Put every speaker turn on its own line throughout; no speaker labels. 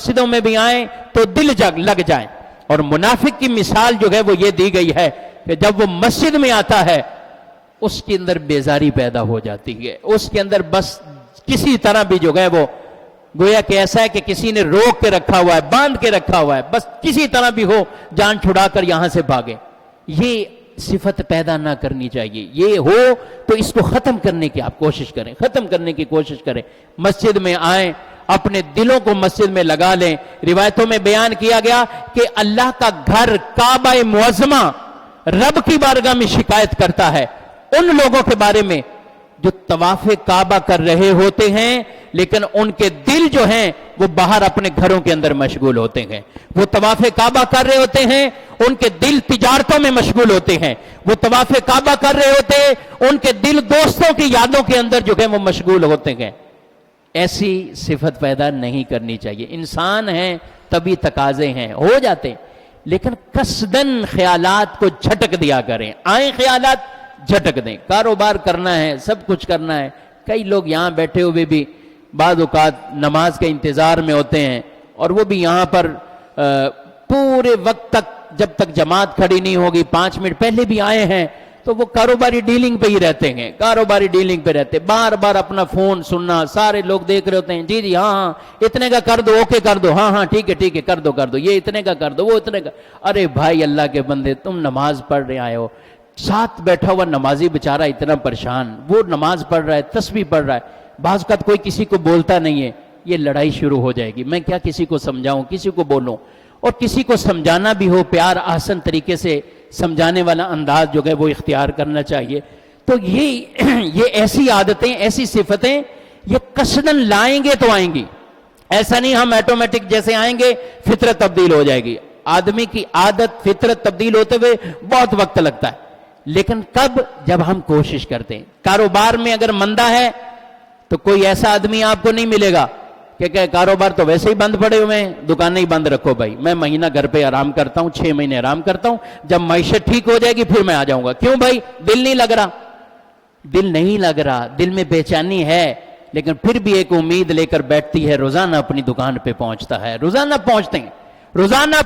مسجدوں میں بھی آئیں تو دل لگ جائیں. اور منافق کی مثال جو ہے وہ یہ دی گئی ہے کہ جب وہ مسجد میں آتا ہے اس کے اندر بیزاری پیدا ہو جاتی ہے، اس کے اندر بس کسی طرح بھی جو ہے وہ گویا کہ ایسا ہے کہ کسی نے روک کے رکھا ہوا ہے، باندھ کے رکھا ہوا ہے، بس کسی طرح بھی ہو جان چھڑا کر یہاں سے بھاگے. یہ صفت پیدا نہ کرنی چاہیے. یہ ہو تو اس کو ختم کرنے کی آپ کوشش کریں، ختم کرنے کی کوشش کریں. مسجد میں آئیں، اپنے دلوں کو مسجد میں لگا لیں. روایتوں میں بیان کیا گیا کہ اللہ کا گھر کعبہ معظمہ رب کی بارگاہ میں شکایت کرتا ہے ان لوگوں کے بارے میں جو طواف کعبہ کر رہے ہوتے ہیں لیکن ان کے دل جو ہیں وہ باہر اپنے گھروں کے اندر مشغول ہوتے ہیں. وہ طواف کعبہ کر رہے ہوتے ہیں، ان کے دل تجارتوں میں مشغول ہوتے ہیں. وہ طواف کعبہ کر رہے ہوتے ہیں، ان کے دل دوستوں کی یادوں کے اندر جو ہے وہ مشغول ہوتے ہیں. ایسی صفت پیدا نہیں کرنی چاہیے. انسان ہیں تبھی تقاضے ہیں، ہو جاتے ہیں، لیکن قصدن خیالات کو جھٹک دیا کریں. آئیں خیالات جھٹک دیں. کاروبار کرنا ہے، سب کچھ کرنا ہے. کئی لوگ یہاں بیٹھے ہوئے بھی بعض اوقات نماز کے انتظار میں ہوتے ہیں اور وہ بھی یہاں پر پورے وقت تک جب تک جماعت کھڑی نہیں ہوگی 5 منٹ پہلے بھی آئے ہیں تو وہ کاروباری ڈیلنگ پہ ہی رہتے ہیں، کاروباری ڈیلنگ پہ رہتے، بار بار اپنا فون سننا. سارے لوگ دیکھ رہے ہوتے ہیں، جی جی ہاں ہاں اتنے کا کر دو، اوکے کر دو، ہاں ہاں ٹھیک ہے کر دو، یہ اتنے کا کر دو، وہ اتنے کا. ارے بھائی اللہ کے بندے، تم نماز پڑھ رہے آئے ہو، ساتھ بیٹھا ہوا نمازی بیچارہ اتنا پریشان، وہ نماز پڑھ رہا ہے، تسبیح پڑھ رہا ہے، بعض اوقات کوئی کسی کو بولتا نہیں ہے. یہ لڑائی شروع ہو جائے گی. میں کیا کسی کو سمجھاؤں، کسی کو بولوں؟ اور کسی کو سمجھانا بھی ہو پیار آسن طریقے سے سمجھانے والا انداز جو ہے وہ اختیار کرنا چاہیے. تو یہ ایسی عادتیں، ایسی صفتیں یہ قصدن لائیں گے تو آئیں گی. ایسا نہیں ہم آٹومیٹک جیسے آئیں گے فطرت تبدیل ہو جائے گی. آدمی کی عادت فطرت تبدیل ہوتے ہوئے بہت وقت لگتا ہے، لیکن کب؟ جب ہم کوشش کرتے ہیں. کاروبار میں اگر مندہ ہے تو کوئی ایسا آدمی آپ کو نہیں ملے گا کہ کاروبار تو ویسے ہی بند پڑے ہوئے ہیں، دکانیں ہی بند رکھو بھائی، میں مہینہ گھر پہ آرام کرتا ہوں، 6 مہینے آرام کرتا ہوں، جب معیشت ٹھیک ہو جائے گی پھر میں آ جاؤں گا. کیوں بھائی؟ دل نہیں لگ رہا. دل نہیں لگ رہا، دل میں بے چینی ہے، لیکن پھر بھی ایک امید لے کر بیٹھتی ہے. روزانہ اپنی دکان پہ پہنچتا ہے، روزانہ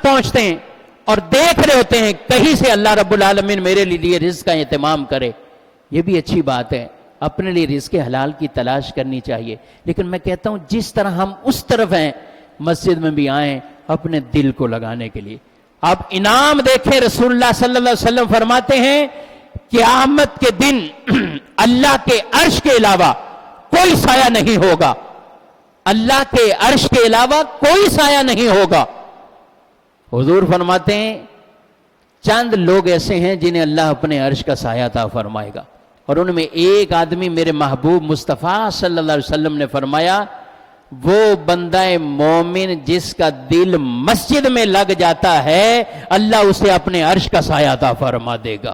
پہنچتے ہیں اور دیکھ رہے ہوتے ہیں کہیں سے اللہ رب العالمین میرے لیے رزق کا اہتمام کرے. یہ بھی اچھی بات ہے، اپنے لیے رزق حلال کی تلاش کرنی چاہیے. لیکن میں کہتا ہوں جس طرح ہم اس طرف ہیں مسجد میں بھی آئیں اپنے دل کو لگانے کے لیے. آپ انعام دیکھیں، رسول اللہ صلی اللہ علیہ وسلم فرماتے ہیں قیامت کے دن اللہ کے عرش کے علاوہ کوئی سایہ نہیں ہوگا. اللہ کے عرش کے علاوہ کوئی سایہ نہیں ہوگا. حضور فرماتے ہیں چند لوگ ایسے ہیں جنہیں اللہ اپنے عرش کا سایہ عطا فرمائے گا، اور ان میں ایک آدمی میرے محبوب مصطفیٰ صلی اللہ علیہ وسلم نے فرمایا وہ بندہ مومن جس کا دل مسجد میں لگ جاتا ہے اللہ اسے اپنے عرش کا سایہ عطا فرما دے گا.